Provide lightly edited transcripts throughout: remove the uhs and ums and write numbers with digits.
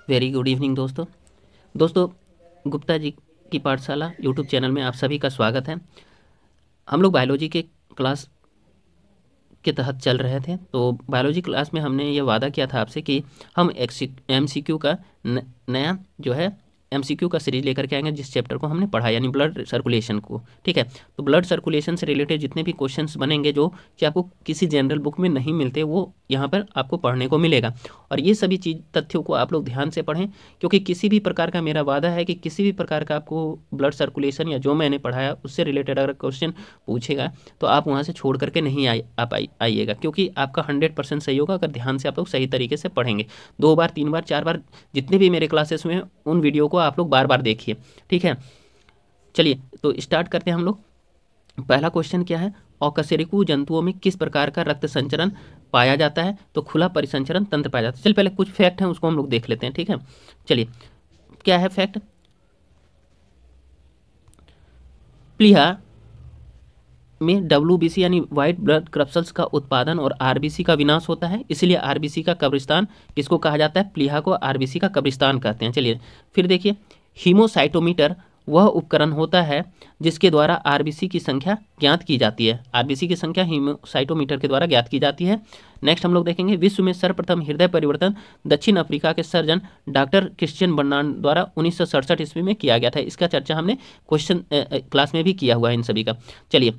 Very good evening दोस्तों। दोस्तों, गुप्ता जी की पाठशाला यूट्यूब चैनल में आप सभी का स्वागत है। हम लोग बायोलॉजी के क्लास के तहत चल रहे थे। तो बायोलॉजी क्लास में हमने ये वादा किया था आपसे कि हम एमसीक्यू का नया जो है एमसीक्यू का सीरीज लेकर के आएंगे, जिस चैप्टर को हमने पढ़ा यानी ब्लड सर्कुलेशन को। ठीक है, तो ब्लड सर्कुलेशन से रिलेटेड जितने भी क्वेश्चंस बनेंगे जो कि आपको किसी जनरल बुक में नहीं मिलते, वो यहाँ पर आपको पढ़ने को मिलेगा। और ये सभी चीज़ तथ्यों को आप लोग ध्यान से पढ़ें, क्योंकि किसी भी प्रकार का मेरा वादा है कि किसी भी प्रकार का आपको ब्लड सर्कुलेशन या जो मैंने पढ़ाया उससे रिलेटेड अगर क्वेश्चन पूछेगा तो आप वहाँ से छोड़ करके नहीं आइएगा, क्योंकि आपका 100% सही होगा अगर ध्यान से आप लोग सही तरीके से पढ़ेंगे। 2 बार 3 बार 4 बार जितने भी मेरे क्लासेस हुए हैं उन वीडियो को आप लोग बार बार देखिए। ठीक है, चलिए तो स्टार्ट करते हैं हम लोग। पहला क्वेश्चन क्या है, अकशेरुकी जंतुओं में किस प्रकार का रक्त संचरण पाया जाता है? तो खुला परिसंचरण तंत्र पाया जाता है। चलिए पहले कुछ फैक्ट हैं उसको हम लोग देख लेते हैं। ठीक है, चलिए क्या है फैक्ट। प्लीहा में डब्ल्यूबीसी यानी वाइट ब्लड क्रप्सल्स का उत्पादन और आरबीसी का विनाश होता है, इसलिए आरबीसी का कब्रिस्तान किसको कहा जाता है? प्लीहा को आरबीसी का कब्रिस्तान कहते हैं। चलिए फिर देखिए, हीमोसाइटोमीटर वह उपकरण होता है जिसके द्वारा आरबीसी की संख्या ज्ञात की जाती है। आरबीसी की संख्या हीमोसाइटोमीटर के द्वारा ज्ञात की जाती है। नेक्स्ट हम लोग देखेंगे, विश्व में सर्वप्रथम हृदय परिवर्तन दक्षिण अफ्रीका के सर्जन डॉक्टर क्रिश्चियन बर्नार्ड द्वारा 1967 ईस्वी में किया गया था। इसका चर्चा हमने क्वेश्चन क्लास में भी किया हुआ है इन सभी का। चलिए,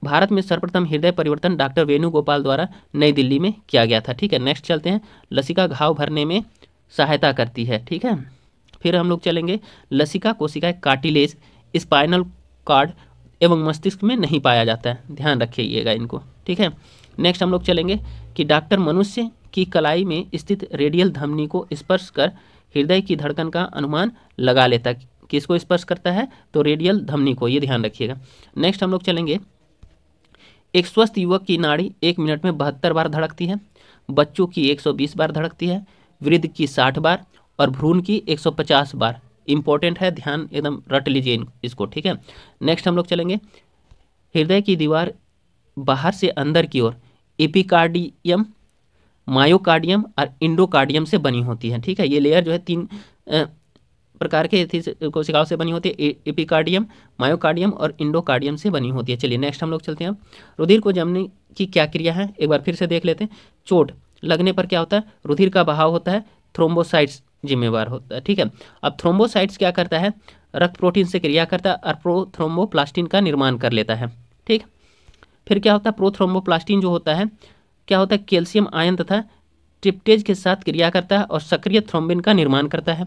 भारत में सर्वप्रथम हृदय परिवर्तन डॉक्टर वेणुगोपाल द्वारा नई दिल्ली में किया गया था। ठीक है, नेक्स्ट चलते हैं, लसिका घाव भरने में सहायता करती है। ठीक है, फिर हम लोग चलेंगे, लसिका कोशिकाएं कार्टिलेज, स्पाइनल कॉर्ड एवं मस्तिष्क में नहीं पाया जाता है, ध्यान रखिएगा इनको। ठीक है, नेक्स्ट हम लोग चलेंगे कि डॉक्टर मनुष्य की कलाई में स्थित रेडियल धमनी को स्पर्श कर हृदय की धड़कन का अनुमान लगा लेता है। किसको स्पर्श करता है? तो रेडियल धमनी को, ये ध्यान रखिएगा। नेक्स्ट हम लोग चलेंगे, एक स्वस्थ युवक की नाड़ी 1 मिनट में 72 बार धड़कती है, बच्चों की 120 बार धड़कती है, वृद्ध की 60 बार और भ्रूण की 150 बार। इंपॉर्टेंट है, ध्यान एकदम रट लीजिए इसको। ठीक है, नेक्स्ट हम लोग चलेंगे, हृदय की दीवार बाहर से अंदर की ओर एपिकार्डियम, मायोकार्डियम और इंडोकार्डियम से बनी होती है। ठीक है, ये लेयर जो है 3 प्रकार के कोशिकाओं से बनी होती है, एपिकार्डियम, मायोकार्डियम और इंडोकार्डियम से बनी होती है। चलिए नेक्स्ट हम लोग चलते हैं, रुधिर को जमने की क्या क्रिया है, एक बार फिर से देख लेते हैं। चोट लगने पर क्या होता है? रुधिर का बहाव होता है, थ्रोम्बोसाइट्स जिम्मेवार होता है। ठीक है, अब थ्रोम्बोसाइट्स क्या करता है? रक्त प्रोटीन से क्रिया करता है और प्रोथ्रोम्बोप्लास्टिन का निर्माण कर लेता है। ठीक, फिर क्या होता है? प्रोथ्रोम्बोप्लास्टिन जो होता है क्या होता है? कैल्शियम आयन तथा ट्रिप्टेज के साथ क्रिया करता है और सक्रिय थ्रोम्बिन का निर्माण करता है।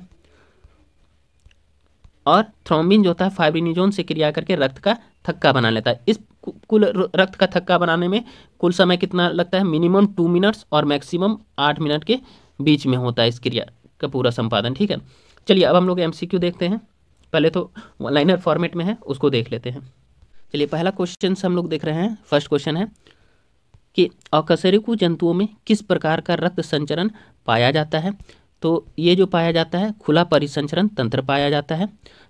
और थ्रोम्बिन जो होता है फाइब्रिनोजन से क्रिया करके रक्त का थक्का बना लेता है। इस कुल रक्त का थक्का बनाने में कुल समय कितना लगता है? मिनिमम 2 मिनट्स और मैक्सिमम 8 मिनट के बीच में होता है इस क्रिया का पूरा संपादन। ठीक है, चलिए अब हम लोग एमसीक्यू देखते हैं। पहले तो लाइनर फॉर्मेट में है, उसको देख लेते हैं। चलिए पहला क्वेश्चन हम लोग देख रहे हैं। फर्स्ट क्वेश्चन है कि अकशेरुकी जंतुओं में किस प्रकार का रक्त संचरण पाया जाता है? तो ये जो पाया जाता है खुला परिसंचरण तंत्र पाया जाता है।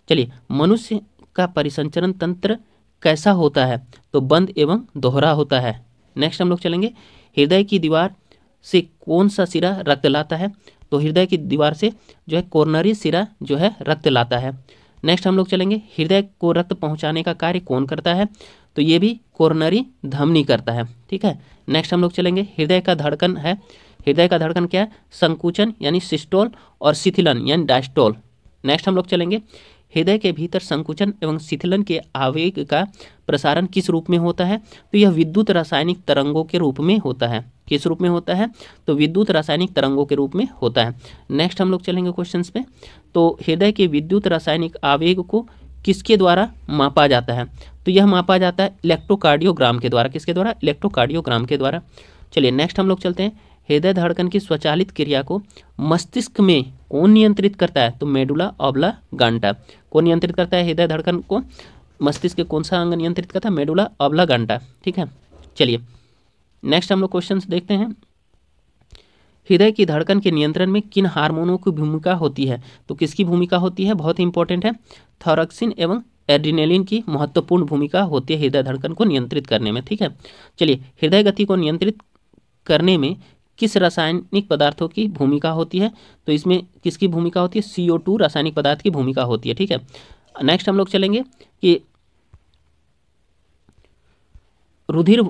चलिए, मनुष्य का परिसंचरण तंत्र कैसा होता है? तो बंद एवं दोहरा होता है। नेक्स्ट हम लोग चलेंगे, हृदय की दीवार से कौन सा सिरा रक्त लाता है? तो हृदय की दीवार से जो है कोरोनरी सिरा जो है रक्त लाता है। नेक्स्ट हम लोग चलेंगे, हृदय को रक्त पहुंचाने का कार्य कौन करता है? तो ये भी कोरोनरी धमनी करता है। ठीक है, नेक्स्ट हम लोग चलेंगे, हृदय का धड़कन है, हृदय का धड़कन क्या है? संकुचन यानी सिस्टोल और शिथिलन यानी डायस्टोल। नेक्स्ट हम लोग चलेंगे, हृदय के भीतर संकुचन एवं शिथिलन के आवेग का प्रसारण किस रूप में होता है? तो यह विद्युत रासायनिक तरंगों के रूप में होता है। किस रूप में होता है? तो विद्युत रासायनिक तरंगों के रूप में होता है। नेक्स्ट हम लोग चलेंगे क्वेश्चंस पे। तो हृदय के विद्युत रासायनिक आवेग को किसके द्वारा मापा जाता है? तो यह मापा जाता है इलेक्ट्रोकार्डियोग्राम के द्वारा। किसके द्वारा? इलेक्ट्रोकार्डियोग्राम के द्वारा। चलिए नेक्स्ट हम लोग चलते हैं, हृदय धड़कन की स्वचालित क्रिया को मस्तिष्क में कौन नियंत्रित करता है? तो मेडुला ऑब्लांगेटा। कौन नियंत्रित करता है हृदय धड़कन को? मस्तिष्क के कौन सा अंग नियंत्रित करता है? Medulla oblongata. ठीक है, चलिए नेक्स्ट हम लोग क्वेश्चंस देखते हैं, हृदय की धड़कन के नियंत्रण में किन हार्मोनों की भूमिका होती है? तो किसकी भूमिका होती है? बहुत ही इंपॉर्टेंट है, थायरोक्सिन एवं एड्रेनलिन की महत्वपूर्ण भूमिका होती है हृदय धड़कन को नियंत्रित करने में। ठीक है, चलिए हृदय गति को नियंत्रित करने में किस रासायनिक पदार्थों की भूमिका होती है? तो इसमें किसकी भूमिका होती है? CO2 रासायनिक पदार्थ की भूमिका होती है। ठीक है, नेक्स्ट हम लोग चलेंगे कि रुधिर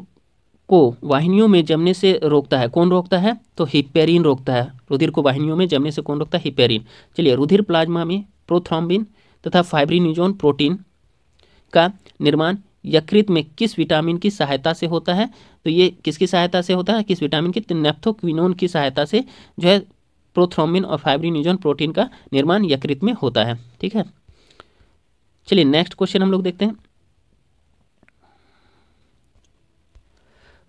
को वाहिनियों में जमने से रोकता है, कौन रोकता है? तो हिपेरिन रोकता है। रुधिर को वाहिनियों में जमने से कौन रोकता है? हिपेरिन। चलिए, रुधिर प्लाज्मा में प्रोथ्रोम्बिन तथा फाइब्रिनोजन प्रोटीन का निर्माण यकृत में किस विटामिन की सहायता से होता है? तो ये किसकी सहायता से होता है? किस विटामिन की? नेफ्थोक्विनोन की सहायता से जो है प्रोथ्रोम्बिन और फाइब्रिनोजन प्रोटीन का निर्माण यकृत में होता है। ठीक है, चलिए नेक्स्ट क्वेश्चन हम लोग देखते हैं।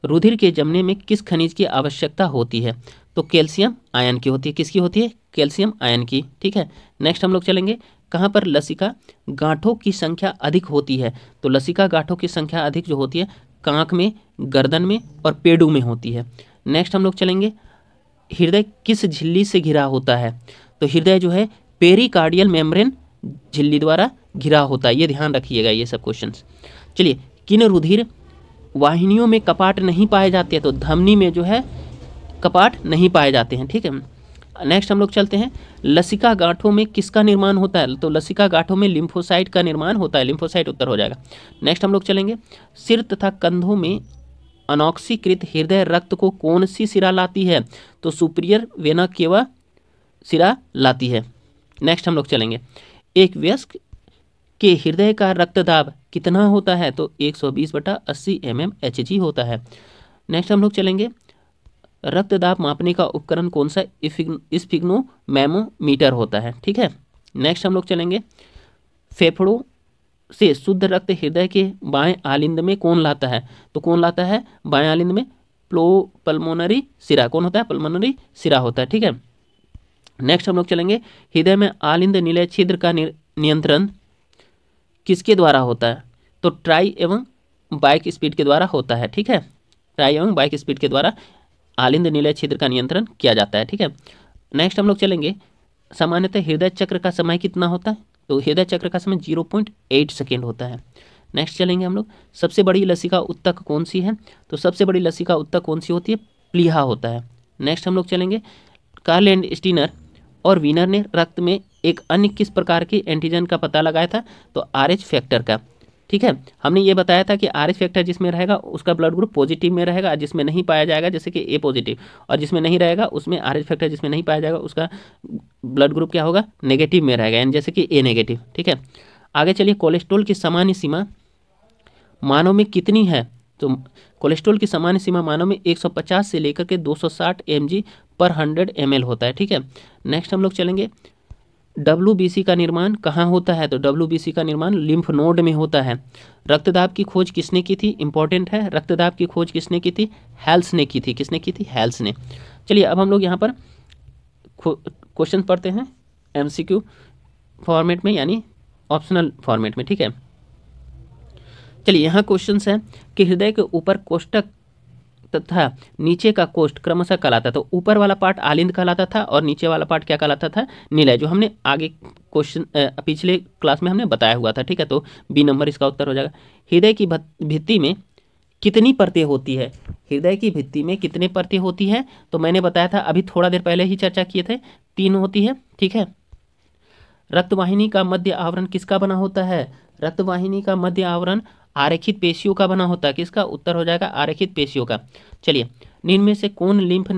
रुधिर के जमने में किस खनिज की आवश्यकता होती है? तो कैल्शियम आयन की होती है। किसकी होती है? कैल्शियम आयन की। ठीक है, नेक्स्ट हम लोग चलेंगे, कहाँ पर लसिका गांठों की संख्या अधिक होती है? तो लसिका गांठों की संख्या अधिक जो होती है कांख में, गर्दन में और पेड़ों में होती है। नेक्स्ट हम लोग चलेंगे, हृदय किस झिल्ली से घिरा होता है? तो हृदय जो है पेरिकार्डियल मेम्ब्रेन झिल्ली द्वारा घिरा होता है। ये ध्यान रखिएगा ये सब क्वेश्चंस। चलिए, किन रुधिर वाहिनियों में कपाट नहीं पाए जाते हैं? तो धमनी में जो है कपाट नहीं पाए जाते हैं। ठीक है, नेक्स्ट हम लोग चलते हैं, लसिका गांठों में किसका निर्माण होता है? तो लसिका गांठों में लिम्फोसाइट का निर्माण होता है। लिम्फोसाइट उत्तर हो जाएगा। नेक्स्ट हम लोग चलेंगे, सिर तथा कंधों में अनॉक्सीकृत हृदय रक्त को कौन सी सिरा लाती है? तो सुपीरियर वेना केवा सिरा लाती है। नेक्स्ट हम लोग चलेंगे, एक वयस्क के हृदय का रक्तदाब कितना होता है? तो 120/80 mmHg होता है। नेक्स्ट हम लोग चलेंगे, रक्तदाब मापने का उपकरण कौन सा? स्फिग्नोमेमोमीटर होता है। ठीक है, नेक्स्ट हम लोग चलेंगे, फेफड़ों से शुद्ध रक्त हृदय के बाएं आलिंद में कौन लाता है? तो कौन लाता है बाएं आलिंद में? पल्मोनरी सिरा। कौन होता है? पल्मोनरी सिरा होता है। ठीक है, नेक्स्ट हम लोग चलेंगे, हृदय में आलिंद निलय छिद्र का नियंत्रण किसके द्वारा होता है? तो ट्राई एवं बाइक स्पीड के द्वारा होता है। ठीक है, ट्राई एवं बाइक स्पीड के द्वारा आलिंद निलय छिद्र का नियंत्रण किया जाता है। ठीक है, नेक्स्ट हम लोग चलेंगे, सामान्यतः हृदय चक्र का समय कितना होता है? तो हृदय चक्र का समय 0.8 सेकेंड होता है। नेक्स्ट चलेंगे हम लोग, सबसे बड़ी लसिका उत्तक कौन सी है? तो सबसे बड़ी लसिका उत्तक कौन सी होती है? प्लीहा होता है। नेक्स्ट हम लोग चलेंगे, कार्ल एंड स्टीनर और वीनर ने रक्त में एक अन्य किस प्रकार के एंटीजन का पता लगाया था? तो RH फैक्टर का। ठीक है, हमने ये बताया था कि RH फैक्टर जिसमें रहेगा उसका ब्लड ग्रुप पॉजिटिव में रहेगा, जिसमें नहीं पाया जाएगा जैसे कि A पॉजिटिव, और जिसमें नहीं रहेगा उसमें RH फैक्टर जिसमें नहीं पाया जाएगा उसका ब्लड ग्रुप क्या होगा? नेगेटिव में रहेगा, यानी जैसे कि A नेगेटिव। ठीक है, आगे चलिए, कोलेस्ट्रॉल की सामान्य सीमा मानव में कितनी है? तो कोलेस्ट्रॉल की सामान्य सीमा मानव में 150 से लेकर के 260 mg/100 ml होता है। ठीक है, नेक्स्ट हम लोग चलेंगे, WBC का निर्माण कहाँ होता है? तो WBC का निर्माण लिम्फ नोड में होता है। रक्तदाब की खोज किसने की थी? इंपॉर्टेंट है, रक्तदाब की खोज किसने की थी? हेल्स ने की थी। किसने की थी? हेल्स ने। चलिए, अब हम लोग यहाँ पर क्वेश्चन पढ़ते हैं MCQ फॉर्मेट में, यानी ऑप्शनल फॉर्मेट में। ठीक है, चलिए, यहाँ क्वेश्चंस है कि हृदय के ऊपर कोष्ठक तथा नीचे का कोष्ठ क्रमशः कहलाता था। तो ऊपर वाला पार्ट आलिंद कहलाता था और नीचे वाला पार्ट क्या कहलाता था? निलय, जो हमने आगे क्वेश्चन पिछले क्लास में हमने बताया हुआ था। ठीक है, तो B नंबर इसका उत्तर हो जाएगा। हृदय की भित्ति में कितनी परतें होती है? हृदय की भित्ति में कितने परतें होती है? तो मैंने बताया था, अभी थोड़ा देर पहले ही चर्चा किए थे, 3 होती है। ठीक है, रक्तवाहिनी का मध्य आवरण किसका बना होता है? रक्तवाहिनी का मध्य आवरण आरेखित पेशियों का बना होता है। किसका? उत्तर हो जाएगा आरेखित पेशियों का। चलिए, निम्न में से कौन लिम्फ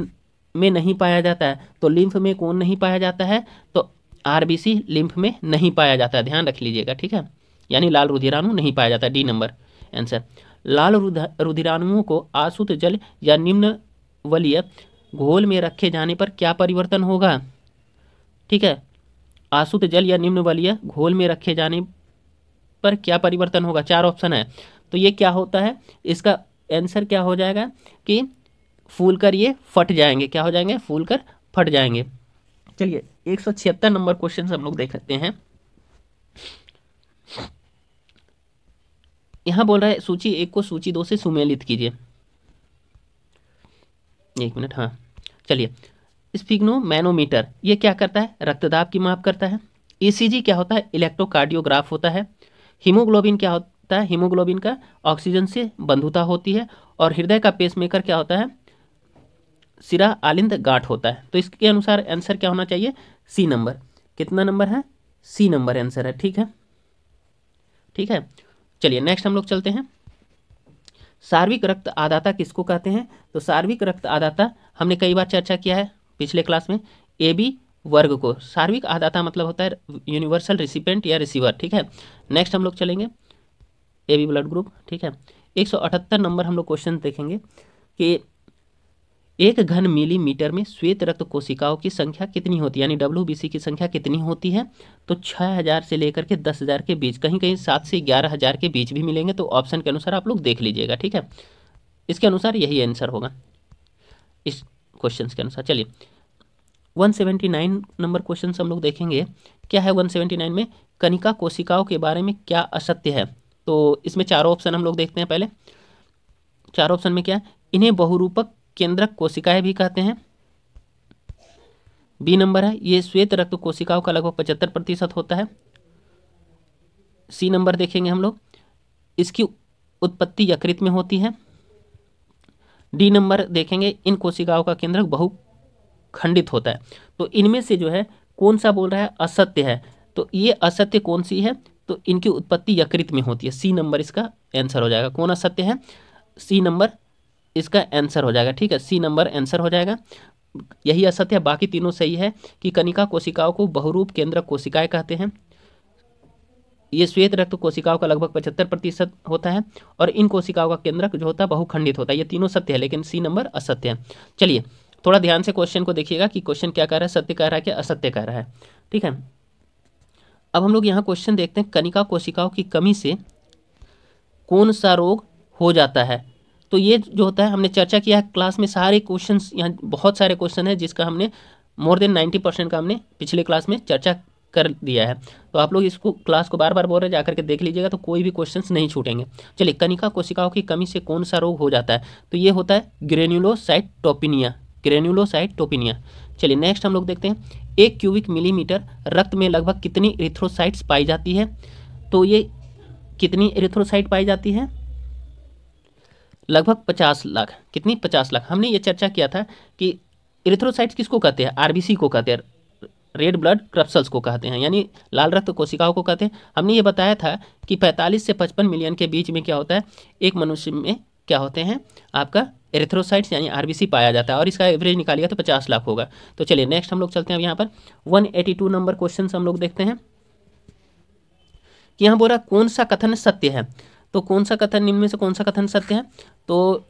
में नहीं पाया जाता है? तो लिम्फ में कौन नहीं पाया जाता है? तो RBC लिम्फ में नहीं पाया जाता है, ध्यान रख लीजिएगा। ठीक है, यानी लाल रुधिराणु नहीं पाया जाता। D number answer. लाल रुधिराणुओं को आसुत जल या निम्न वलीय घोल में रखे जाने पर क्या परिवर्तन होगा? ठीक है, आसुत जल या निम्न वलीय घोल में रखे जाने पर क्या परिवर्तन होगा? 4 ऑप्शन है, तो ये क्या होता है? इसका आंसर क्या हो जाएगा कि फूल कर ये फट जाएंगे। क्या हो जाएंगे? फूल कर फट जाएंगे। चलिए, 176 नंबर क्वेश्चन हम लोग देख सकते हैं। यहां बोल रहा है सूची 1 को सूची 2 से सुमेलित कीजिए। 1 मिनट, हाँ, चलिए, स्फिग्नोमेनोमीटर ये क्या करता है? रक्तदाब की माप करता है। ECG क्या होता है? इलेक्ट्रोकार्डियोग्राफ होता है। हीमोग्लोबिन क्या होता है? हीमोग्लोबिन का ऑक्सीजन से बंधुता होती है। और हृदय का पेसमेकर क्या होता है? सिरा आलिंद गांठ होता है। तो इसके अनुसार आंसर क्या होना चाहिए? सी नंबर। कितना नंबर है? सी नंबर आंसर है। ठीक है, ठीक है। चलिए नेक्स्ट हम लोग चलते हैं। सार्विक रक्त आदाता किसको कहते हैं? तो सार्विक रक्त आदाता हमने कई बार चर्चा किया है पिछले क्लास में, ए बी वर्ग को। सार्विक आदाता मतलब होता है यूनिवर्सल रिसिपेंट या रिसीवर। ठीक है, नेक्स्ट हम लोग चलेंगे ए बी ब्लड ग्रुप। ठीक है, 178 नंबर हम लोग क्वेश्चन देखेंगे कि 1 घन मिलीमीटर में श्वेत रक्त कोशिकाओं की संख्या कितनी होती है, यानी WBC की संख्या कितनी होती है? तो 6000 से लेकर के 10,000 के बीच, कहीं कहीं 7 से 11,000 के बीच भी मिलेंगे। तो ऑप्शन के अनुसार आप लोग देख लीजिएगा। ठीक है, इसके अनुसार यही आंसर होगा इस क्वेश्चन के अनुसार। चलिए 179 नंबर क्वेश्चन हम लोग देखेंगे। क्या है 179 में? कनिका कोशिकाओं के बारे में क्या असत्य है? तो इसमें चारों ऑप्शन हम लोग देखते हैं। पहले चारों ऑप्शन में क्या है? इन्हें बहुरूपक केंद्रक कोशिकाएं भी कहते हैं। बी नंबर है, ये श्वेत रक्त कोशिकाओं का लगभग 75% होता है। सी नंबर देखेंगे हम लोग, इसकी उत्पत्ति यकृत में होती है। डी नंबर देखेंगे, इन कोशिकाओं का केंद्रक बहुखंडित होता है। तो इनमें से जो है कौन सा बोल रहा है असत्य है? तो ये असत्य कौन सी है? तो इनकी उत्पत्ति यकृत में होती है। सी नंबर इसका आंसर हो जाएगा। कौन असत्य है? सी नंबर इसका आंसर हो जाएगा। ठीक है, सी नंबर आंसर हो जाएगा। यही असत्य है, बाकी तीनों सही है कि कनिका कोशिकाओं को बहुरूप केंद्रक कोशिकाएं कहते हैं। ये श्वेत रक्त कोशिकाओं का लगभग 75% होता है और इन कोशिकाओं का केंद्रक जो होता है बहुखंडित होता है। ये तीनों सत्य है, लेकिन सी नंबर असत्य है। चलिए थोड़ा ध्यान से क्वेश्चन को देखिएगा कि क्वेश्चन क्या कह रहा है, सत्य कह रहा है कि असत्य कह रहा है। ठीक है, अब हम लोग यहाँ क्वेश्चन देखते हैं, कनिका कोशिकाओं की कमी से कौन सा रोग हो जाता है? तो ये जो होता है हमने चर्चा किया है क्लास में, सारे क्वेश्चंस यहाँ बहुत सारे क्वेश्चन है जिसका हमने मोर देन 90% का हमने पिछले क्लास में चर्चा कर दिया है। तो आप लोग इसको क्लास को बार बार बोल रहे हैं, जाकर के देख लीजिएगा तो कोई भी क्वेश्चंस नहीं छूटेंगे। चलिए, कनिका कोशिकाओं की कमी से कौन सा रोग हो जाता है? तो ये होता है ग्रेन्युलोसाइटोपिनिया। ग्रेन्युलोसाइटोपिनिया। चलिए नेक्स्ट हम लोग देखते हैं, 1 क्यूबिक मिलीमीटर रक्त में लगभग कितनी एरिथ्रोसाइट्स पाई जाती है? तो ये कितनी एरिथ्रोसाइट पाई जाती है? लगभग 50 लाख। कितनी? 50 लाख। हमने ये चर्चा किया था कि एरिथ्रोसाइट्स किसको कहते हैं? आरबीसी को कहते हैं, रेड ब्लड क्रप्सल्स को कहते हैं, यानी लाल रक्त कोशिकाओं को कहते हैं। हमने ये बताया था कि 45 से 55 मिलियन के बीच में क्या होता है, एक मनुष्य में क्या होते हैं आपका एरिथ्रोसाइट्स यानी आरबीसी पाया जाता है, और इसका एवरेज निकालिएगा तो 50 लाख होगा। तो चलिए नेक्स्ट हम लोग चलते हैं। अब यहाँ पर 182 नंबर क्वेश्चन हम लोग देखते हैं कि यहाँ बोल रहा कौन सा कथन सत्य है? तो कौन सा कथन, इनमें से कौन सा कथन सत्य है? तो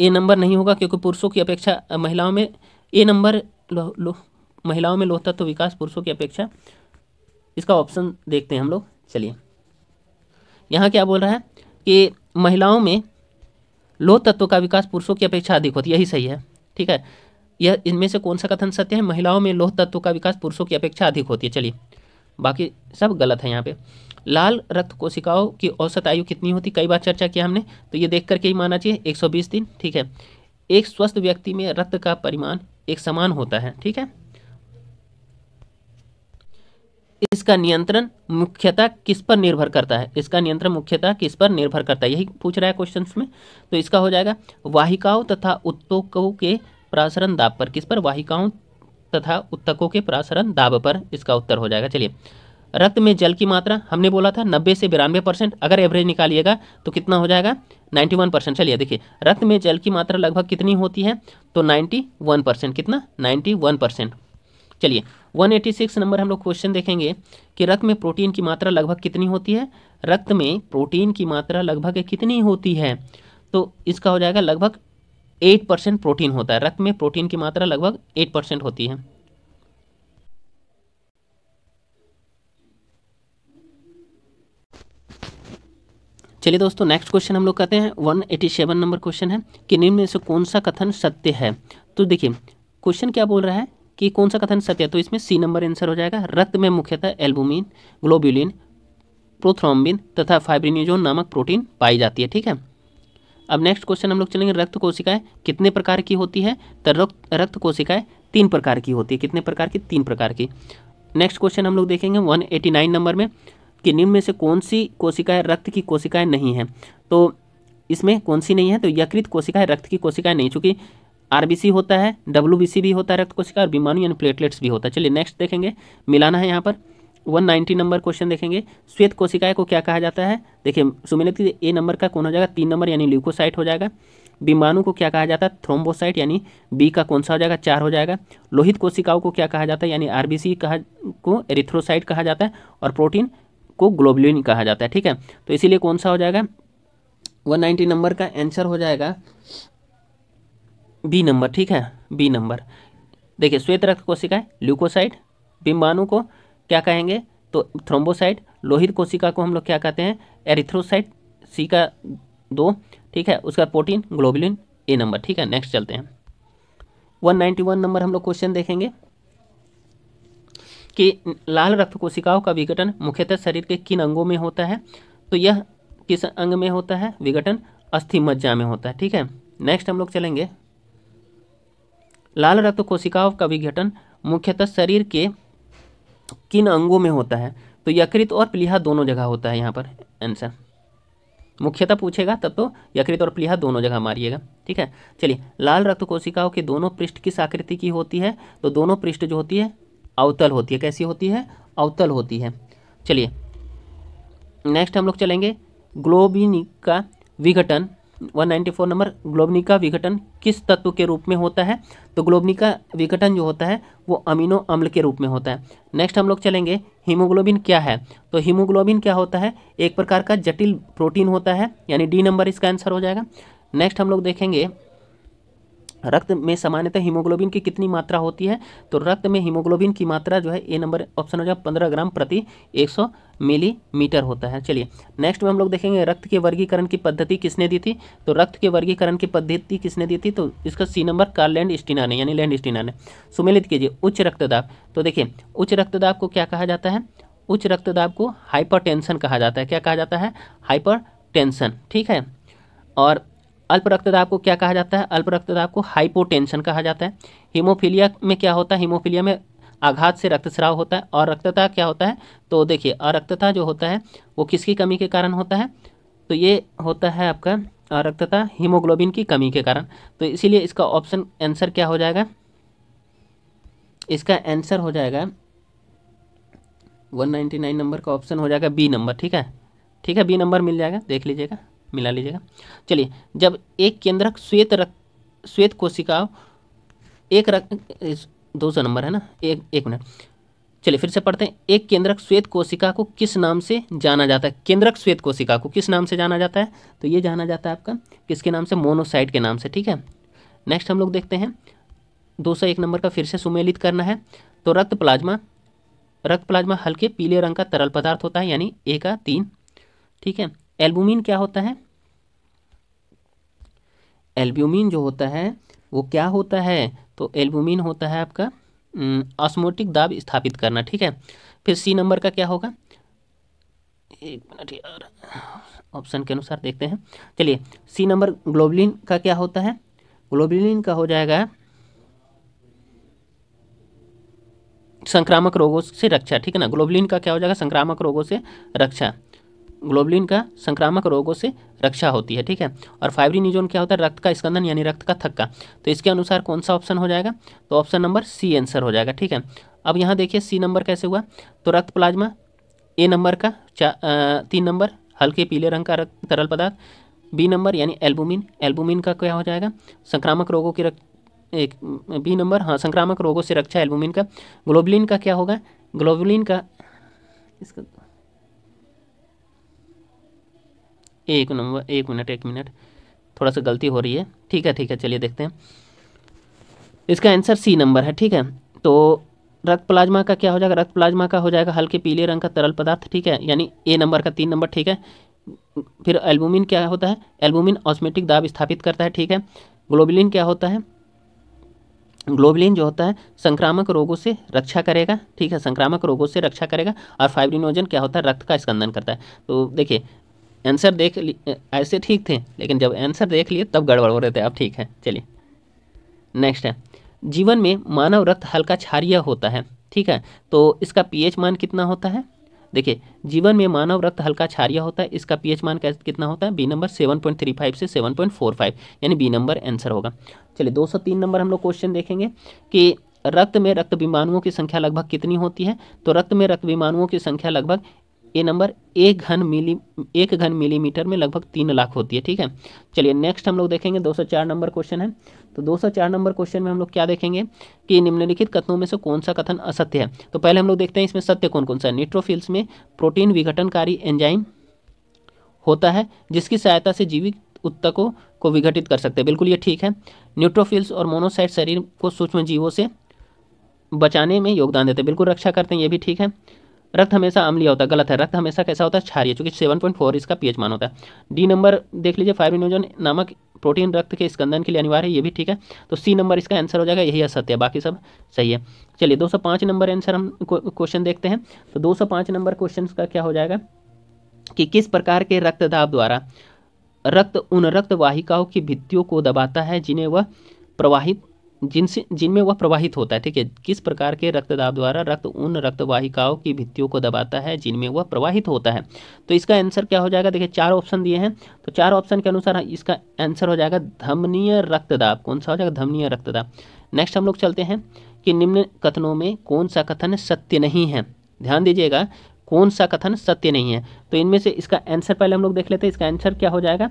ए नंबर नहीं होगा, क्योंकि पुरुषों की अपेक्षा महिलाओं में ए नंबर महिलाओं में लोह तत्व विकास पुरुषों की अपेक्षा, इसका ऑप्शन देखते हैं हम लोग। चलिए यहाँ क्या बोल रहा है कि महिलाओं में लोह तत्व का विकास पुरुषों की अपेक्षा अधिक होती है, यही सही है। ठीक है, यह इनमें से कौन सा कथन सत्य है? महिलाओं में लोह तत्व का विकास पुरुषों की अपेक्षा अधिक होती है। चलिए बाकी सब गलत है यहाँ पे। लाल रक्त कोशिकाओं की औसत आयु कितनी होती? कई बार चर्चा किया हमने, तो ये देख करके ही मानना चाहिए 120 दिन। ठीक है, एक स्वस्थ व्यक्ति में रक्त का परिमाण एक समान होता है। ठीक है, इसका नियंत्रण मुख्यतः किस पर निर्भर करता है? इसका नियंत्रण मुख्यतः किस पर निर्भर करता है, यही पूछ रहा है क्वेश्चन में। तो इसका हो जाएगा वाहिकाओं तथा उत्तकों के प्रसारण दाब पर। किस पर? वाहिकाओं तथा उत्तकों के प्रसारण दाब पर इसका उत्तर हो जाएगा। चलिए, रक्त में जल की मात्रा हमने बोला था 90 से 92%, अगर एवरेज निकालिएगा तो कितना हो जाएगा? 91%। चलिए देखिए, रक्त में जल की मात्रा लगभग कितनी होती है? तो 91%। कितना? 91%। चलिए 186 नंबर हम लोग क्वेश्चन देखेंगे कि रक्त में प्रोटीन की मात्रा लगभग कितनी होती है? रक्त में प्रोटीन की मात्रा लगभग कितनी होती है? तो इसका हो जाएगा लगभग 8% प्रोटीन होता है। रक्त में प्रोटीन की मात्रा लगभग 8% होती है। चलिए दोस्तों, नेक्स्ट क्वेश्चन हम लोग कहते हैं 187 नंबर क्वेश्चन है कि निम्न में से कौन सा कथन सत्य है? तो देखिए क्वेश्चन क्या बोल रहा है कि कौन सा कथन सत्य है, तो इसमें सी नंबर आंसर हो जाएगा। रक्त में मुख्यतः एल्बुमिन, ग्लोब्यूलिन, प्रोथ्रोम्बिन तथा फाइब्रिनोजन नामक प्रोटीन पाई जाती है। ठीक है, अब नेक्स्ट क्वेश्चन हम लोग चलेंगे, रक्त कोशिकाएं कितने प्रकार की होती है? तो रक्त कोशिकाएं 3 प्रकार की होती है। कितने प्रकार की? 3 प्रकार की। नेक्स्ट क्वेश्चन हम लोग देखेंगे 189 नंबर में कि निम्न में से कौन सी कोशिकाएं रक्त की कोशिकाएं नहीं हैं? तो इसमें कौन सी नहीं है? तो यकृत कोशिकाएं रक्त की कोशिकाएं नहीं, चूंकि आरबीसी होता है, डब्ल्यूबीसी भी होता है रक्त कोशिका, और बीमाणु यानी प्लेटलेट्स भी होता है। चलिए नेक्स्ट देखेंगे, मिलाना है यहाँ पर 190 नंबर क्वेश्चन देखेंगे। श्वेत कोशिकाएं को क्या कहा जाता है? देखिए सुमेलित ए नंबर का कौन हो जाएगा? 3 नंबर यानी ल्यूकोसाइट हो जाएगा। बीमाणु को क्या कहा जाता है? थ्रोम्बोसाइट यानी बी का कौन सा हो जाएगा? 4 हो जाएगा। लोहित कोशिकाओं को क्या कहा जाता है? यानी आरबीसी को एरिथ्रोसाइट कहा जाता है, और प्रोटीन को ग्लोबुलिन कहा जाता है। ठीक है, तो इसीलिए कौन सा हो जाएगा? 190 नंबर का आंसर हो जाएगा बी नंबर। ठीक है, बी नंबर। देखिए श्वेत रक्त कोशिकाएं ल्यूकोसाइट, बीमाणु को क्या कहेंगे? तो थ्रोम्बोसाइट, लोहित कोशिका को हम लोग क्या कहते हैं? एरिथ्रोसाइट, सी का 2। ठीक है, उसका प्रोटीन ग्लोबुलिन, ए नंबर। ठीक है, नेक्स्ट चलते हैं 191 नंबर हम लोग क्वेश्चन देखेंगे कि लाल रक्त कोशिकाओं का विघटन मुख्यतः शरीर के किन अंगों में होता है? तो यह किस अंग में होता है विघटन? अस्थि मज्जा में होता है। ठीक है, नेक्स्ट हम लोग चलेंगे, लाल रक्त कोशिकाओं का विघटन मुख्यतः शरीर के किन अंगों में होता है? तो यकृत और प्लीहा दोनों जगह होता है। यहाँ पर आंसर मुख्यतः पूछेगा तब तो यकृत और प्लीहा दोनों जगह मारिएगा। ठीक है, चलिए लाल रक्त कोशिकाओं के दोनों पृष्ठ किस आकृति की होती है? तो दोनों पृष्ठ जो होती है अवतल होती है। कैसी होती है? अवतल होती है। चलिए नेक्स्ट हम लोग चलेंगे, ग्लोबिन का विघटन 194 नंबर, ग्लोबिन का विघटन किस तत्व के रूप में होता है? तो ग्लोबिन का विघटन जो होता है वो अमीनो अम्ल के रूप में होता है। नेक्स्ट हम लोग चलेंगे, हीमोग्लोबिन क्या है? तो हीमोग्लोबिन क्या होता है? एक प्रकार का जटिल प्रोटीन होता है, यानी डी नंबर इसका आंसर हो जाएगा। नेक्स्ट हम लोग देखेंगे, रक्त में सामान्यतः हीमोग्लोबिन की कितनी मात्रा होती है? तो रक्त में हीमोग्लोबिन की मात्रा जो है ए नंबर ऑप्शन हो जाएगा 15 ग्राम प्रति 100 मिलीमीटर होता है। चलिए नेक्स्ट में हम लोग देखेंगे, रक्त के वर्गीकरण की पद्धति किसने दी थी? तो रक्त के वर्गीकरण की पद्धति किसने दी थी? तो इसका सी नंबर कार्ल लैंडस्टीनर ने, यानी लैंडस्टीनर ने। सुमेलित कीजिए, उच्च रक्तदाब। तो देखिए उच्च रक्तदाब को क्या कहा जाता है? उच्च रक्तदाब को हाइपरटेंशन कहा जाता है। क्या कहा जाता है? हाइपरटेंशन। ठीक है, और अल्प रक्तदाब को क्या कहा जाता है? अल्प रक्तदाब को हाइपोटेंशन कहा जाता है। हीमोफीलिया में क्या होता है? हीमोफीलिया में आघात से रक्तस्राव होता है। और रक्तता क्या होता है? तो देखिए अरक्तता जो होता है वो किसकी कमी के कारण होता है? तो ये होता है आपका अरक्तता हीमोग्लोबिन की कमी के कारण। तो इसीलिए इसका ऑप्शन आंसर क्या हो जाएगा? इसका आंसर हो जाएगा 199 नंबर का ऑप्शन हो जाएगा बी नंबर। ठीक है, ठीक है, बी नंबर मिल जाएगा, देख लीजिएगा, मिला लीजिएगा। चलिए, जब एक केंद्रक श्वेत कोशिकाओं एक 200 नंबर है ना, एक मिनट, चलिए फिर से पढ़ते हैं। एक केंद्रक श्वेत कोशिका को किस नाम से जाना जाता है? केंद्रक श्वेत कोशिका को किस नाम से जाना जाता है? तो ये जाना जाता है आपका किसके नाम से? मोनोसाइट के नाम से। ठीक है, नेक्स्ट हम लोग देखते हैं 201 नंबर का फिर से सुमेलित करना है। तो रक्त प्लाज्मा हल्के पीले रंग का तरल पदार्थ होता है, यानी ए का 3। ठीक है, एल्बुमिन क्या होता है? एल्ब्यूमिन जो होता है वो क्या होता है? तो एल्ब्यूमिन होता है आपका ऑस्मोटिक दाब स्थापित करना। ठीक है, फिर सी नंबर का क्या होगा? एक मिनट यार, ऑप्शन के अनुसार देखते हैं। चलिए सी नंबर ग्लोबुलिन का क्या होता है? ग्लोबुलिन का हो जाएगा संक्रामक रोगों से रक्षा। ठीक है ना, ग्लोबुलिन का क्या हो जाएगा? संक्रामक रोगों से रक्षा। ग्लोबुलिन का संक्रामक रोगों से रक्षा होती है। ठीक है, और फाइब्रिनोजन क्या होता है? रक्त का स्कंदन यानी रक्त का थक्का। तो इसके अनुसार कौन सा ऑप्शन हो जाएगा? तो ऑप्शन नंबर सी आंसर हो जाएगा। ठीक है, अब यहाँ देखिए सी नंबर कैसे हुआ? तो रक्त प्लाज्मा ए नंबर का 3 नंबर हल्के पीले रंग का तरल पदार्थ। बी नंबर यानी एल्बुमिन का क्या हो जाएगा? संक्रामक रोगों की एक बी नंबर, हाँ, संक्रामक रोगों से रक्षा एल्बुमिन का। ग्लोबुलिन का क्या होगा? ग्लोबुलिन का इसका एक मिनट, थोड़ा सा गलती हो रही है। ठीक है, चलिए देखते हैं। इसका आंसर सी नंबर है। ठीक है, तो रक्त प्लाज्मा का क्या हो जाएगा? रक्त प्लाज्मा का हो जाएगा हल्के पीले रंग का तरल पदार्थ। ठीक है, यानी ए नंबर का 3 नंबर। ठीक है, फिर एल्बुमिन क्या होता है? एल्बुमिन ऑस्मेटिक दाब स्थापित करता है। ठीक है, ग्लोबुलिन क्या होता है? ग्लोबुलिन जो होता है संक्रामक रोगों से रक्षा करेगा। ठीक है, संक्रामक रोगों से रक्षा करेगा। और फाइब्रिनोजन क्या होता है? रक्त का स्कंदन करता है। तो देखिए आंसर देख ऐसे ठीक थे, लेकिन जब आंसर देख लिए तब गड़बड़ हो रहे थे। अब ठीक है, चलिए नेक्स्ट है, जीवन में मानव रक्त हल्का क्षारीय होता है। ठीक है, तो इसका पीएच मान कितना होता है? देखिए जीवन में मानव रक्त हल्का क्षारीय होता है, इसका पीएच मान कितना होता है? बी नंबर 7.35 से 7.45, यानी बी नंबर आंसर होगा। चलिए 203 नंबर हम लोग क्वेश्चन देखेंगे कि रक्त में रक्त विमाणुओं की संख्या लगभग कितनी होती है? तो रक्त में रक्त विमाणुओं की संख्या लगभग ए नंबर 1 घन मिलीमीटर में लगभग 3 लाख होती है। ठीक है, चलिए नेक्स्ट हम लोग देखेंगे 204 नंबर क्वेश्चन है। तो 204 नंबर क्वेश्चन में हम लोग क्या देखेंगे कि निम्नलिखित कथनों में से कौन सा कथन असत्य है? तो पहले हम लोग देखते हैं इसमें सत्य कौन कौन सा है। न्यूट्रोफिल्स में प्रोटीन विघटनकारी एंजाइम होता है जिसकी सहायता से जीवित ऊतकों को विघटित कर सकते हैं, बिल्कुल ये ठीक है। न्यूट्रोफिल्स और मोनोसाइट शरीर को सूक्ष्म जीवों से बचाने में योगदान देते हैं, बिल्कुल रक्षा करते हैं, ये भी ठीक है। रक्त हमेशा अम्लीय होता है, गलत है। रक्त हमेशा कैसा होता है? क्षारीय, चूंकि 7.4 इसका पीएच मान होता है। डी नंबर देख लीजिए, फाइब्रिनोजन नामक प्रोटीन रक्त के स्कंदन के लिए अनिवार्य है, ये भी ठीक है। तो सी नंबर इसका आंसर हो जाएगा, यही असत्य है, बाकी सब सही है। चलिए 205 नंबर आंसर हम क्वेश्चन देखते हैं। तो 205 नंबर क्वेश्चन का क्या हो जाएगा कि किस प्रकार के रक्तदाब द्वारा रक्त उन रक्त वाहिकाओं की भित्तियों को दबाता है जिन्हें वह प्रवाहित जिनमें वह प्रवाहित होता है। ठीक है, किस प्रकार के रक्तदाब द्वारा रक्त उन रक्त वाहिकाओं की भित्तियों को दबाता है जिनमें वह प्रवाहित होता है। तो इसका आंसर क्या हो जाएगा? देखिए 4 ऑप्शन दिए हैं, तो 4 ऑप्शन के अनुसार इसका आंसर हो जाएगा धमनीय रक्तदाब। कौन सा हो जाएगा? धमनीय रक्तदाब। नेक्स्ट हम लोग चलते हैं कि निम्न कथनों में कौन सा कथन सत्य नहीं है। ध्यान दीजिएगा, कौन सा कथन सत्य नहीं है। तो इनमें से इसका आंसर पहले हम लोग देख लेते हैं। इसका आंसर क्या हो जाएगा?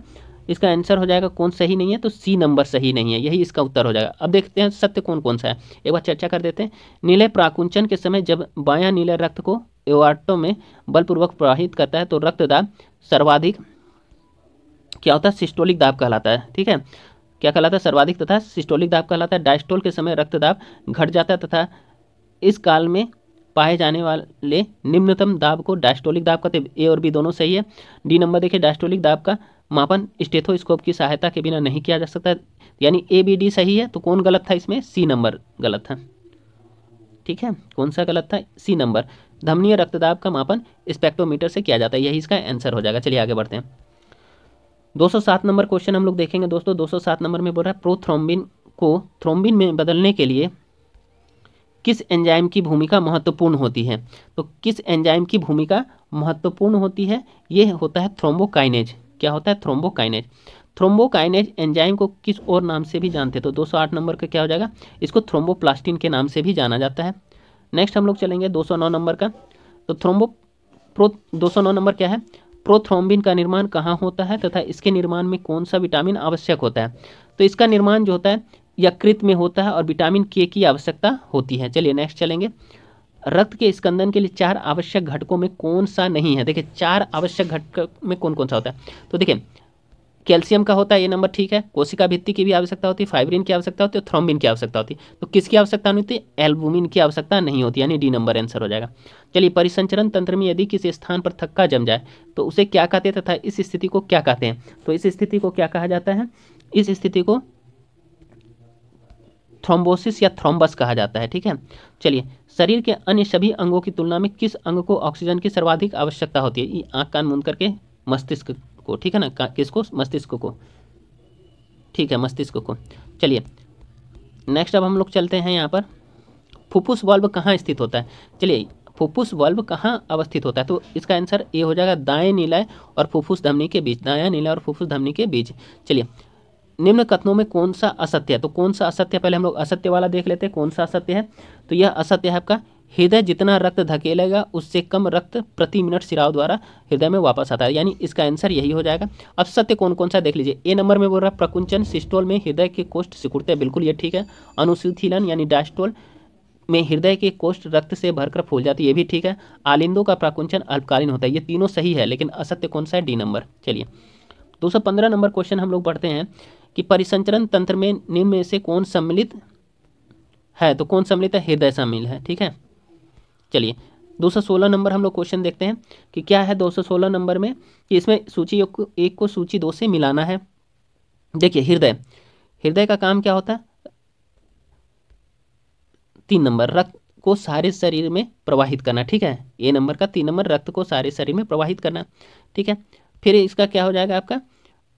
इसका आंसर हो जाएगा कौन सही नहीं है? तो सी नंबर सही नहीं है, यही इसका उत्तर हो जाएगा। अब देखते हैं सत्य कौन कौन सा है, एक बार चर्चा कर देते हैं। नीले प्राकुंचन के समय जब बायां नीले रक्त को एओर्टा में बलपूर्वक प्रवाहित करता है तो रक्तदाब सर्वाधिक क्या होता है? सिस्टोलिक दाब कहलाता है। ठीक है, क्या कहलाता है? सर्वाधिक तथा सिस्टोलिक दाब कहलाता है। डायस्टोल के समय रक्तदाब घट जाता है तथा इस काल में पाए जाने वाले निम्नतम दाब को डायस्टोलिक दाब कहते हैं। ए और बी दोनों सही है। डी नंबर देखिए, डायस्टोलिक दाब का मापन स्टेथोस्कोप की सहायता के बिना नहीं किया जा सकता, यानी ए बी डी सही है। तो कौन गलत था इसमें? सी नंबर गलत था। ठीक है, कौन सा गलत था? सी नंबर। धमनीय रक्तदाब का मापन स्पेक्ट्रोमीटर से किया जाता है, यही इसका आंसर हो जाएगा। चलिए आगे बढ़ते हैं। 207 नंबर क्वेश्चन हम लोग देखेंगे दोस्तों। 207 नंबर में बोल रहा है प्रोथ्रोम्बिन को थ्रोम्बिन में बदलने के लिए किस एंजाइम की भूमिका महत्वपूर्ण होती है? तो किस एंजाइम की भूमिका महत्वपूर्ण होती है? ये होता है थ्रोम्बोकाइनेज। क्या होता है? थ्रोम्बोकाइनेज। थ्रोम्बोकाइनेज एंजाइम को किस और नाम से भी जानते हैं? तो 208 नंबर का क्या हो जाएगा? इसको थ्रोम्बोप्लास्टिन के नाम से भी जाना जाता है। नेक्स्ट हम लोग चलेंगे 209 नंबर का। तो 209 नंबर क्या है? प्रोथ्रोम्बिन का निर्माण कहाँ होता है तथा इसके निर्माण में कौन सा विटामिन आवश्यक होता है? तो इसका निर्माण जो होता है यकृत में होता है और विटामिन के की आवश्यकता होती है। चलिए नेक्स्ट चलेंगे। रक्त के स्कंदन के लिए 4 आवश्यक घटकों में कौन सा नहीं है? देखिए 4 आवश्यक घटक में कौन कौन सा होता है? तो देखिए कैल्शियम का होता है, ये नंबर ठीक है। कोशिका भित्ति की भी आवश्यकता होती है, फाइब्रिन की आवश्यकता होती है, थ्रोम्बिन की आवश्यकता होती है। तो किसकी आवश्यकता नहीं होती? एल्बुमिन की आवश्यकता नहीं होती, यानी डी नंबर आंसर हो जाएगा। चलिए परिसंचरण तंत्र में यदि किसी स्थान पर थक्का जम जाए तो उसे क्या कहते हैं तथा इस स्थिति को क्या कहते हैं? तो इस स्थिति को क्या कहा जाता है? इस स्थिति को थ्रोम्बोसिस या थ्रोम्बस कहा जाता है। ठीक है, चलिए शरीर के अन्य सभी अंगों की तुलना में किस अंग को ऑक्सीजन की सर्वाधिक आवश्यकता होती है? ये आँख कान मूंद करके मस्तिष्क को, ठीक है ना, किसको? मस्तिष्क को। ठीक है, मस्तिष्क को। चलिए नेक्स्ट अब हम लोग चलते हैं यहाँ पर। फुफ्फुस वाल्व कहाँ स्थित होता है? चलिए फुफ्फुस वाल्व कहाँ अवस्थित होता है? तो इसका आंसर ए हो जाएगा, दाएं नीलाय और फुफ्फुस धमनी के बीच। दायां नीलाय और फुफ्फुस धमनी के बीच। चलिए निम्न कथनों में कौन सा असत्य है? तो कौन सा असत्य है? पहले हम लोग असत्य वाला देख लेते हैं, कौन सा असत्य है। तो यह असत्य है आपका, हृदय जितना रक्त धकेलेगा उससे कम रक्त प्रति मिनट सिराव द्वारा हृदय में वापस आता है, यानी इसका आंसर यही हो जाएगा। अब सत्य कौन कौन सा देख लीजिए। ए नंबर में बोल रहा है प्रकुंचन सिस्टोल में हृदय के कोष्ठ सिकुड़ते हैं, बिल्कुल ये ठीक है। अनुशीथलन यानी डायस्टोल में हृदय के कोष्ठ रक्त से भरकर फूल जाती है, ये भी ठीक है। आलिंदों का प्राकुंचन अल्पकालीन होता है, ये तीनों सही है, लेकिन असत्य कौन सा है? D number. चलिए 215 नंबर क्वेश्चन हम लोग पढ़ते हैं कि परिसंचरण तंत्र में निम्न में से कौन सम्मिलित है? तो कौन सम्मिलित है? हृदय शामिल है। ठीक है, चलिए 216 नंबर हम लोग क्वेश्चन देखते हैं कि क्या है 216 नंबर में कि इसमें सूची 1 को सूची 2 से मिलाना है। देखिए हृदय का काम क्या होता है? 3 नंबर रक्त को सारे शरीर में प्रवाहित करना। ठीक है, ए नंबर का 3 नंबर रक्त को सारे शरीर में प्रवाहित करना। ठीक है, फिर इसका क्या हो जाएगा आपका?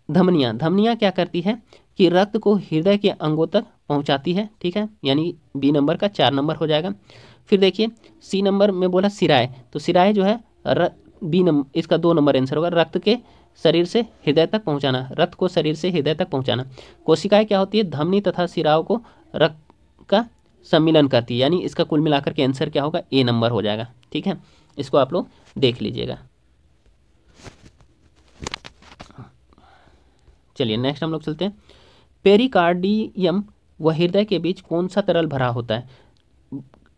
धमनियाँ क्या करती है कि रक्त को हृदय के अंगों तक पहुंचाती है। ठीक है, यानी बी नंबर का 4 नंबर हो जाएगा। फिर देखिए सी नंबर में बोला सिराय, तो सिराय जो है इसका 2 नंबर आंसर होगा। रक्त के शरीर से हृदय तक पहुंचाना, रक्त को शरीर से हृदय तक पहुंचाना। कोशिकाएं क्या होती है, धमनी तथा सिराओं को रक्त का सम्मिलन करती है, यानी इसका कुल मिलाकर के आंसर क्या होगा, ए नंबर हो जाएगा। ठीक है, इसको आप लोग देख लीजिएगा। चलिए नेक्स्ट हम लोग चलते हैं। पेरिकार्डियम व हृदय के बीच कौन सा तरल भरा होता है।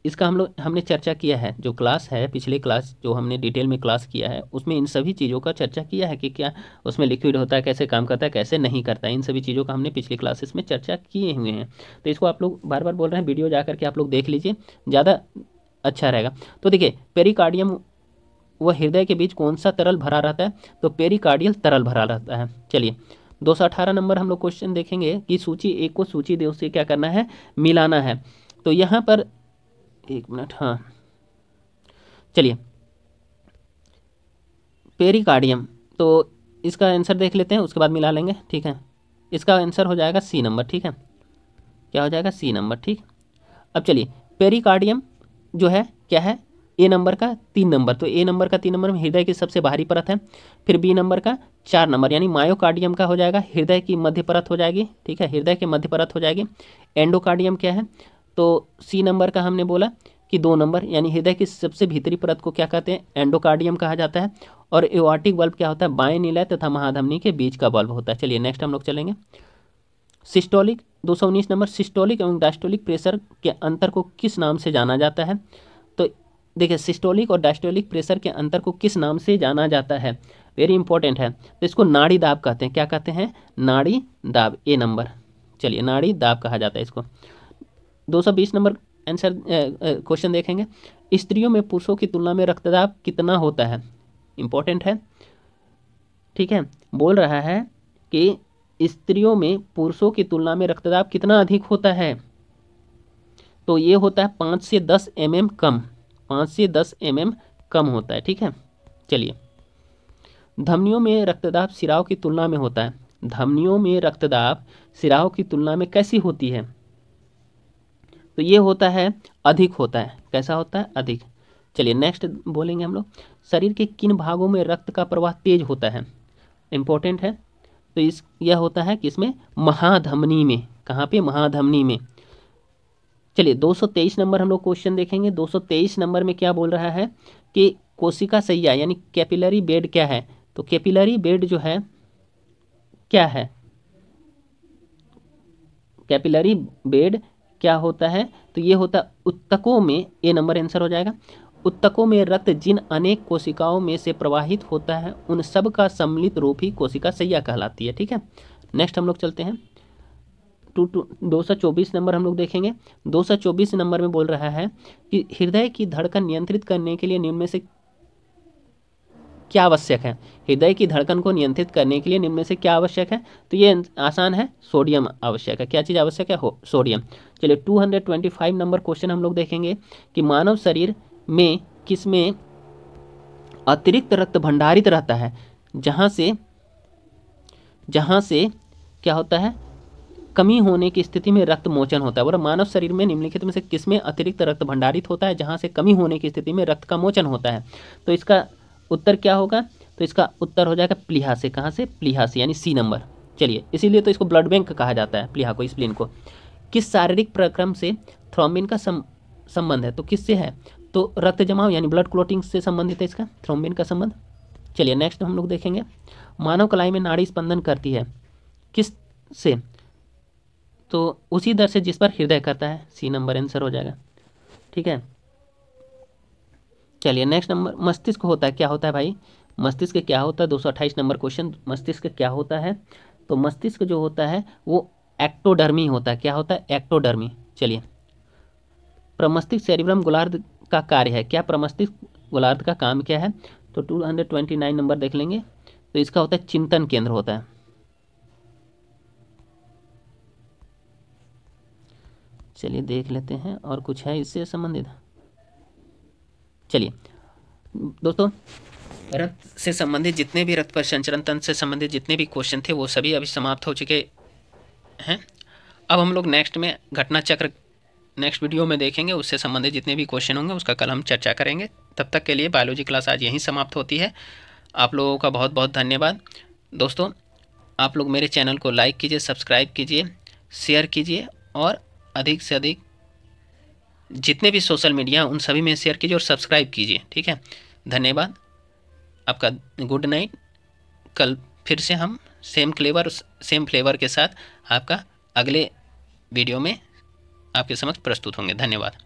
इसका हमने चर्चा किया है, जो क्लास है पिछले क्लास जो हमने डिटेल में क्लास किया है उसमें इन सभी चीज़ों का चर्चा किया है कि क्या उसमें लिक्विड होता है, कैसे काम करता है, कैसे नहीं करता है। इन सभी चीज़ों का हमने पिछली क्लासेस में चर्चा किए हुए हैं। तो इसको आप लोग बार बार बोल रहे हैं, वीडियो जा करके आप लोग देख लीजिए, ज़्यादा अच्छा रहेगा। तो देखिए पेरिकार्डियम व हृदय के बीच कौन सा तरल भरा रहता है, तो पेरिकार्डियल तरल भरा रहता है। चलिए 218 नंबर हम लोग क्वेश्चन देखेंगे कि सूची 1 को सूची 2 से क्या करना है, मिलाना है। तो यहाँ पर 1 मिनट, हाँ चलिए पेरिकार्डियम, तो इसका आंसर देख लेते हैं, उसके बाद मिला लेंगे। ठीक है, इसका आंसर हो जाएगा सी नंबर। ठीक है, क्या हो जाएगा, सी नंबर। ठीक, अब चलिए पेरिकार्डियम जो है क्या है, ए नंबर का 3 नंबर, तो ए नंबर का 3 नंबर में हृदय की सबसे बाहरी परत है। फिर बी नंबर का 4 नंबर यानी मायोकार्डियम का हो जाएगा, हृदय की मध्य परत हो जाएगी। ठीक है, हृदय की मध्य परत हो जाएगी। एंडोकार्डियम क्या है, तो सी नंबर का हमने बोला कि 2 नंबर यानी हृदय की सबसे भीतरी परत को क्या कहते हैं, एंडोकार्डियम कहा जाता है। और एओर्टिक बल्ब क्या होता है, बाएं निलय तथा महाधमनी के बीच का बल्ब होता है। चलिए नेक्स्ट हम लोग चलेंगे। सिस्टोलिक 219 नंबर, सिस्टोलिक एवं डायस्टोलिक प्रेशर के अंतर को किस नाम से जाना जाता है। तो देखिए सिस्टोलिक और डायस्टोलिक प्रेशर के अंतर को किस नाम से जाना जाता है, वेरी इंपॉर्टेंट है। तो इसको नाड़ी दाब कहते हैं, क्या कहते हैं, नाड़ी दाब, ए नंबर। चलिए नाड़ी दाब कहा जाता है इसको। 220 नंबर आंसर क्वेश्चन देखेंगे। स्त्रियों में पुरुषों की तुलना में रक्तदाब कितना होता है, इंपॉर्टेंट है। ठीक है, बोल रहा है कि स्त्रियों में पुरुषों की तुलना में रक्तदाब कितना अधिक होता है, तो ये होता है 5 से 10 mm कम, 5 से 10 mm कम होता है। ठीक है, चलिए धमनियों में रक्तदाब सिराओं की तुलना में होता है, धमनियों में रक्तदाब सिराओं की तुलना में कैसी होती है, तो ये होता है अधिक होता है। कैसा होता है, अधिक। चलिए नेक्स्ट बोलेंगे हम लोग, शरीर के किन भागों में रक्त का प्रवाह तेज होता है, इंपॉर्टेंट है। तो यह होता है किसमें, महाधमनी में। कहाँ पे, महाधमनी में। चलिए 223 नंबर हम लोग क्वेश्चन देखेंगे। 223 नंबर में क्या बोल रहा है कि कोशिका सैया यानी कैपिलरी बेड क्या है, तो कैपिलरी बेड जो है क्या है, कैपिलरी बेड क्या होता है, तो ये होता उत्तकों में, ए नंबर आंसर हो जाएगा। उत्तकों में रक्त जिन अनेक कोशिकाओं में से प्रवाहित होता है उन सब का सम्मिलित रूप ही कोशिका सैया कहलाती है। ठीक है, नेक्स्ट हम लोग चलते हैं 224 नंबर हम लोग देखेंगे। 224 नंबर में बोल रहा है कि हृदय की धड़कन नियंत्रित करने के लिए निम्न में से क्या आवश्यक है, हृदय की धड़कन को नियंत्रित करने के लिए निम्न में से क्या आवश्यक है, तो ये आसान है, सोडियम आवश्यक है। क्या चीज़ आवश्यक है, सोडियम। चलिए 225 नंबर क्वेश्चन हम लोग देखेंगे कि मानव शरीर में किसमें अतिरिक्त रक्त भंडारित रहता है, जहाँ से क्या होता है, कमी होने की स्थिति में रक्त मोचन होता है। और मानव शरीर में निम्नलिखित में से किसमें अतिरिक्त रक्त भंडारित होता है, जहाँ से कमी होने की स्थिति में रक्त का मोचन होता है, तो इसका उत्तर क्या होगा, तो इसका उत्तर हो जाएगा प्लीहा से। कहाँ से, प्लीहा से, यानी सी नंबर। चलिए इसीलिए तो इसको ब्लड बैंक कहा जाता है, प्लीहा को, स्प्लीन को। किस शारीरिक प्रक्रम से थ्रोम्बिन का संबंध है, तो किससे है, तो रक्त जमाव यानी ब्लड क्लोटिंग से संबंधित है इसका थ्रोम्बिन का संबंध। चलिए नेक्स्ट हम लोग देखेंगे, मानव कलाई में नाड़ी स्पंदन करती है किस से, तो उसी दर से जिस पर हृदय करता है, सी नंबर आंसर हो जाएगा। ठीक है, चलिए नेक्स्ट नंबर, मस्तिष्क होता है, क्या होता है भाई, मस्तिष्क क्या होता है, 228 नंबर क्वेश्चन, मस्तिष्क क्या होता है, तो मस्तिष्क जो होता है वो एक्टोडर्मी होता है। क्या होता है, एक्टोडर्मी। चलिए प्रमस्तिष्क सेरिब्रम गोलार्ध का कार्य है, क्या प्रमस्तिष्क गोलार्ध का काम क्या है, तो 229 नंबर देख लेंगे, तो इसका होता है चिंतन केंद्र होता है। चलिए देख लेते हैं और कुछ है इससे संबंधित। चलिए दोस्तों, रक्त से संबंधित जितने भी रक्त परिसंचरण तंत्र से संबंधित जितने भी क्वेश्चन थे वो सभी अभी समाप्त हो चुके हैं। अब हम लोग नेक्स्ट में घटना चक्र नेक्स्ट वीडियो में देखेंगे, उससे संबंधित जितने भी क्वेश्चन होंगे उसका कल हम चर्चा करेंगे। तब तक के लिए बायोलॉजी क्लास आज यहीं समाप्त होती है। आप लोगों का बहुत बहुत धन्यवाद। दोस्तों, आप लोग मेरे चैनल को लाइक कीजिए, सब्सक्राइब कीजिए, शेयर कीजिए और अधिक से अधिक जितने भी सोशल मीडिया उन सभी में शेयर कीजिए और सब्सक्राइब कीजिए। ठीक है, धन्यवाद आपका। Good night. कल फिर से हम सेम फ्लेवर के साथ आपका अगले वीडियो में आपके समक्ष प्रस्तुत होंगे। धन्यवाद।